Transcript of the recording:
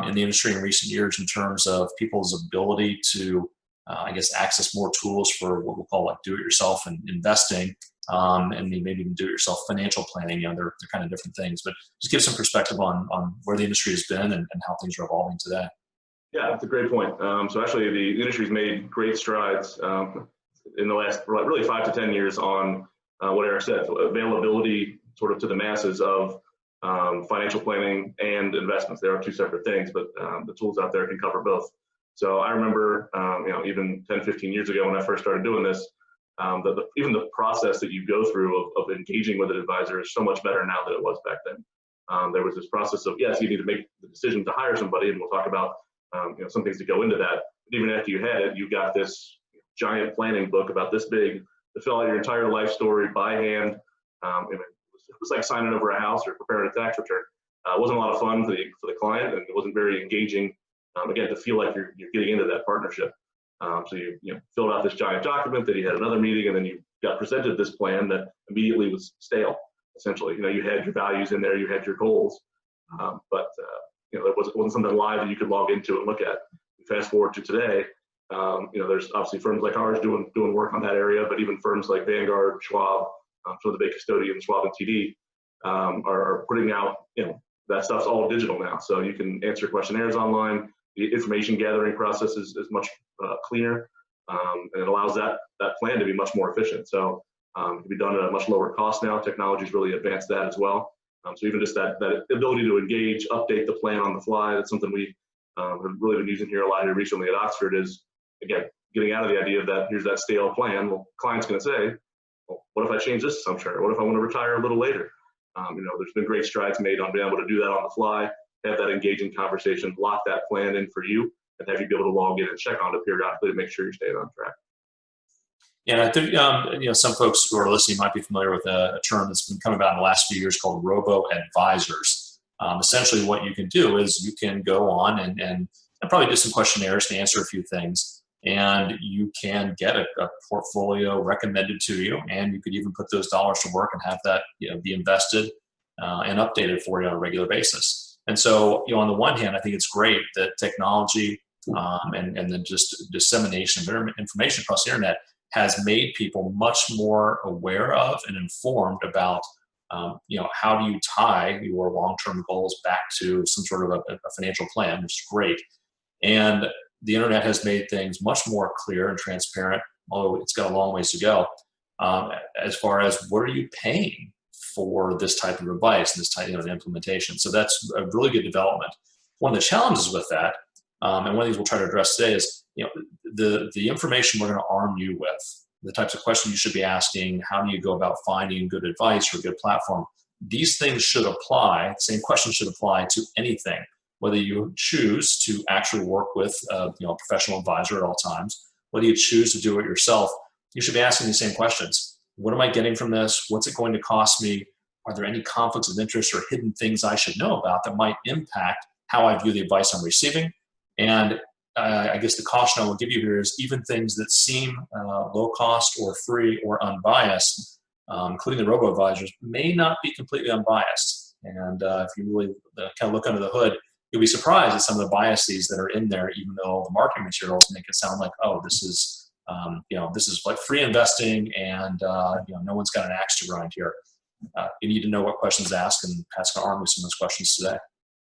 in the industry in recent years in terms of people's ability to, I guess, access more tools for what we'll call like do-it-yourself and investing, and maybe even do-it-yourself financial planning. They're kind of different things, but just give some perspective on where the industry has been and how things are evolving today. Yeah, that's a great point. So actually, the industry's made great strides in the last really 5 to 10 years on what Eric said, so availability sort of to the masses of financial planning and investments. There are two separate things, but the tools out there can cover both. So I remember, even 10, 15 years ago when I first started doing this, even the process that you go through of engaging with an advisor is so much better now than it was back then. There was this process of, yes, you need to make the decision to hire somebody, and we'll talk about some things that go into that. But even after you had it, you got this giant planning book about this big to fill out your entire life story by hand. It was like signing over a house or preparing a tax return. It wasn't a lot of fun for the client, and it wasn't very engaging, again, to feel like you're getting into that partnership. So you filled out this giant document, then you had another meeting, and then you got presented this plan that immediately was stale, essentially. You had your values in there, you had your goals, but it wasn't something live that you could log into and look at. Fast forward to today, there's obviously firms like ours doing work on that area, but even firms like Vanguard, Schwab, some of the big custodians, Schwab and TD, are putting out, that stuff's all digital now. So you can answer questionnaires online. The information gathering process is much cleaner, and it allows that plan to be much more efficient. So it can be done at a much lower cost now. Technology's really advanced that as well. So even just that ability to engage, update the plan on the fly, that's something we have really been using here a lot here recently at Oxford is, again, getting out of the idea that here's that stale plan. Well, client's going to say, well, what if I change this assumption? Or what if I want to retire a little later? There's been great strides made on being able to do that on the fly, have that engaging conversation, lock that plan in for you, and have you be able to log in and check on it periodically to make sure you're staying on track. Yeah, and I think some folks who are listening might be familiar with a term that's been coming about in the last few years called Roboadvisors. Essentially, what you can do is you can go on and probably do some questionnaires to answer a few things, and you can get a portfolio recommended to you, and you could even put those dollars to work and have that be invested and updated for you on a regular basis. And so, on the one hand, I think it's great that technology and then just dissemination of information across the internet has made people much more aware of and informed about how do you tie your long-term goals back to some sort of a financial plan, which is great. And the internet has made things much more clear and transparent, although it's got a long ways to go, as far as what are you paying for this type of advice and this type of implementation. So that's a really good development. One of the challenges with that, and one of the things we'll try to address today is, the information we're going to arm you with, the types of questions you should be asking, how do you go about finding good advice or a good platform. These things should apply, the same questions should apply to anything, whether you choose to actually work with a professional advisor at all times, whether you choose to do it yourself. You should be asking the same questions. What am I getting from this? What's it going to cost me? Are there any conflicts of interest or hidden things I should know about that might impact how I view the advice I'm receiving? And I guess the caution I will give you here is even things that seem low cost or free or unbiased, including the robo-advisors, may not be completely unbiased. And if you really kind of look under the hood, you'll be surprised at some of the biases that are in there, even though the marketing materials make it sound like, oh, this is like free investing and no one's got an axe to grind here. You need to know what questions to ask and pass on with some of those questions today.